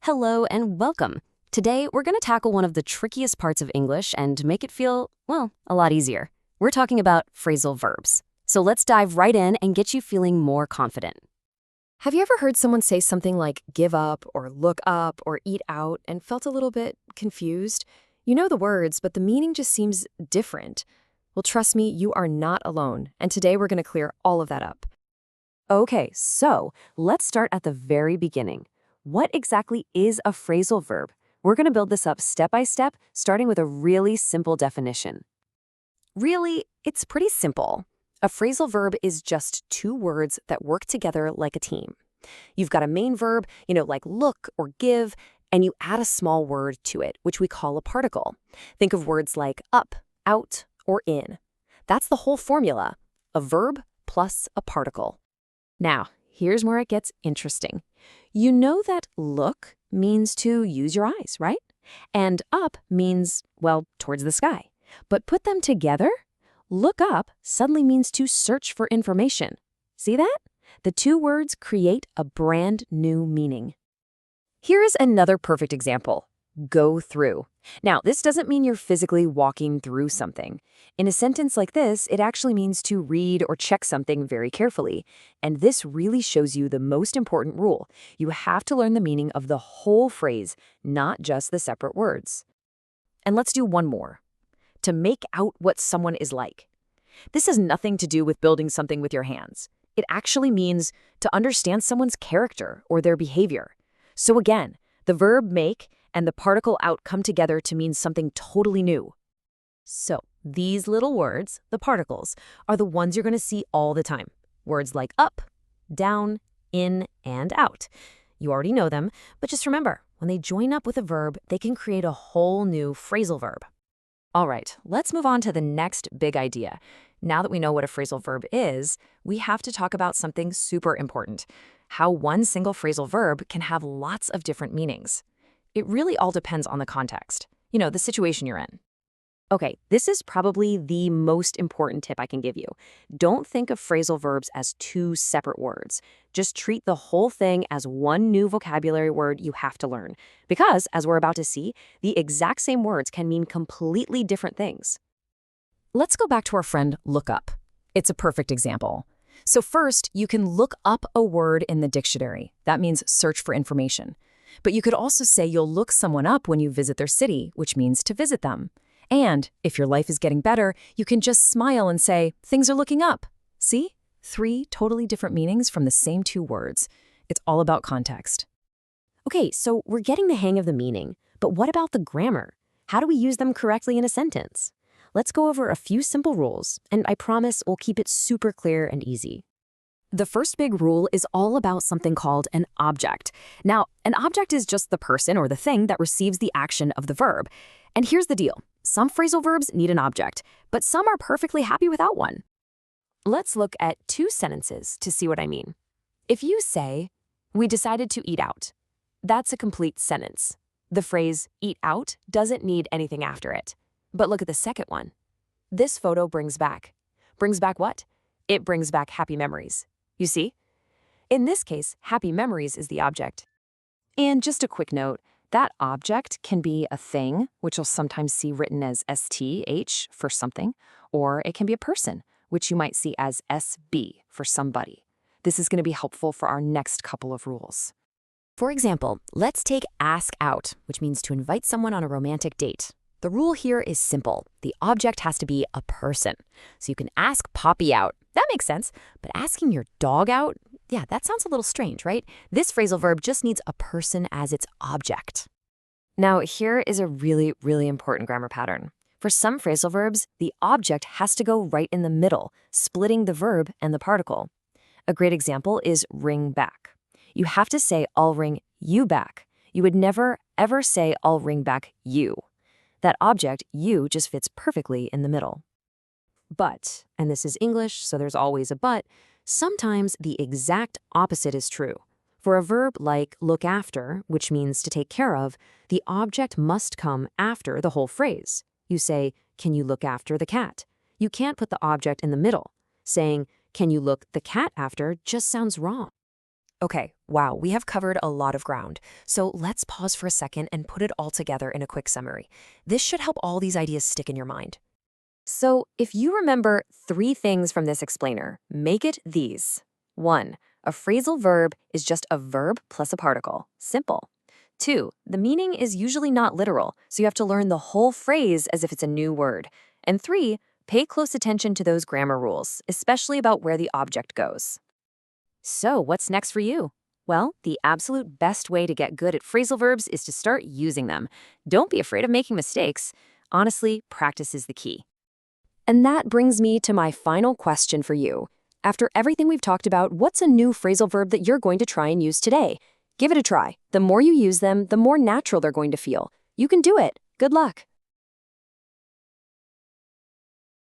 Hello and welcome. Today, we're going to tackle one of the trickiest parts of English and make it feel, well, a lot easier. We're talking about phrasal verbs. So let's dive right in and get you feeling more confident. Have you ever heard someone say something like give up or look up or eat out and felt a little bit confused? You know the words, but the meaning just seems different. Well, trust me, you are not alone. And today we're going to clear all of that up. Okay, so let's start at the very beginning. What exactly is a phrasal verb? We're going to build this up step by step, starting with a really simple definition. Really, it's pretty simple. A phrasal verb is just two words that work together like a team. You've got a main verb, like look or give, and you add a small word to it, which we call a particle. Think of words like up, out, or in. That's the whole formula, a verb plus a particle. Now, here's where it gets interesting. You know that look means to use your eyes, right? And up means, well, towards the sky. But put them together, look up suddenly means to search for information. See that? The two words create a brand new meaning. Here's another perfect example. Go through. Now, this doesn't mean you're physically walking through something. In a sentence like this, it actually means to read or check something very carefully. And this really shows you the most important rule. You have to learn the meaning of the whole phrase, not just the separate words. And let's do one more. To make out what someone is like. This has nothing to do with building something with your hands. It actually means to understand someone's character or their behavior. So again, the verb make and the particle out come together to mean something totally new. So these little words, the particles, are the ones you're going to see all the time. Words like up, down, in, and out. You already know them, but just remember, when they join up with a verb, they can create a whole new phrasal verb. All right, let's move on to the next big idea. Now that we know what a phrasal verb is, we have to talk about something super important. How one single phrasal verb can have lots of different meanings. It really all depends on the context, the situation you're in. Okay, this is probably the most important tip I can give you. Don't think of phrasal verbs as two separate words. Just treat the whole thing as one new vocabulary word you have to learn. Because, as we're about to see, the exact same words can mean completely different things. Let's go back to our friend look up. It's a perfect example. So first, you can look up a word in the dictionary. That means search for information. But you could also say you'll look someone up when you visit their city, which means to visit them. And if your life is getting better, you can just smile and say, things are looking up. See? 3 totally different meanings from the same 2 words. It's all about context. Okay, so we're getting the hang of the meaning, but what about the grammar? How do we use them correctly in a sentence? Let's go over a few simple rules, and I promise we'll keep it super clear and easy. The first big rule is all about something called an object. Now, an object is just the person or the thing that receives the action of the verb. And here's the deal. Some phrasal verbs need an object, but some are perfectly happy without one. Let's look at 2 sentences to see what I mean. If you say, we decided to eat out, that's a complete sentence. The phrase eat out doesn't need anything after it. But look at the second one. This photo brings back. Brings back what? It brings back happy memories. You see? In this case, happy memories is the object. And just a quick note, that object can be a thing, which you'll sometimes see written as STH for something, or it can be a person, which you might see as SB for somebody. This is going to be helpful for our next couple of rules. For example, let's take ask out, which means to invite someone on a romantic date. The rule here is simple. The object has to be a person. So you can ask Poppy out. That makes sense. But asking your dog out? Yeah, that sounds a little strange, right? This phrasal verb just needs a person as its object. Now, here is a really, really important grammar pattern. For some phrasal verbs, the object has to go right in the middle, splitting the verb and the particle. A great example is ring back. You have to say, I'll ring you back. You would never, ever say, I'll ring back you. That object, you, just fits perfectly in the middle. But, and this is English, so there's always a but, sometimes the exact opposite is true. For a verb like look after, which means to take care of, the object must come after the whole phrase. You say, can you look after the cat? You can't put the object in the middle. Saying, can you look the cat after just sounds wrong. Okay, Wow, we have covered a lot of ground. So let's pause for a second and put it all together in a quick summary. This should help all these ideas stick in your mind. So, if you remember 3 things from this explainer, make it these. 1. A phrasal verb is just a verb plus a particle. Simple. 2. The meaning is usually not literal, so you have to learn the whole phrase as if it's a new word. And 3. Pay close attention to those grammar rules, especially about where the object goes. So, what's next for you? Well, the absolute best way to get good at phrasal verbs is to start using them. Don't be afraid of making mistakes. Honestly, practice is the key. And that brings me to my final question for you. After everything we've talked about, what's a new phrasal verb that you're going to try and use today? Give it a try. The more you use them, the more natural they're going to feel. You can do it. Good luck.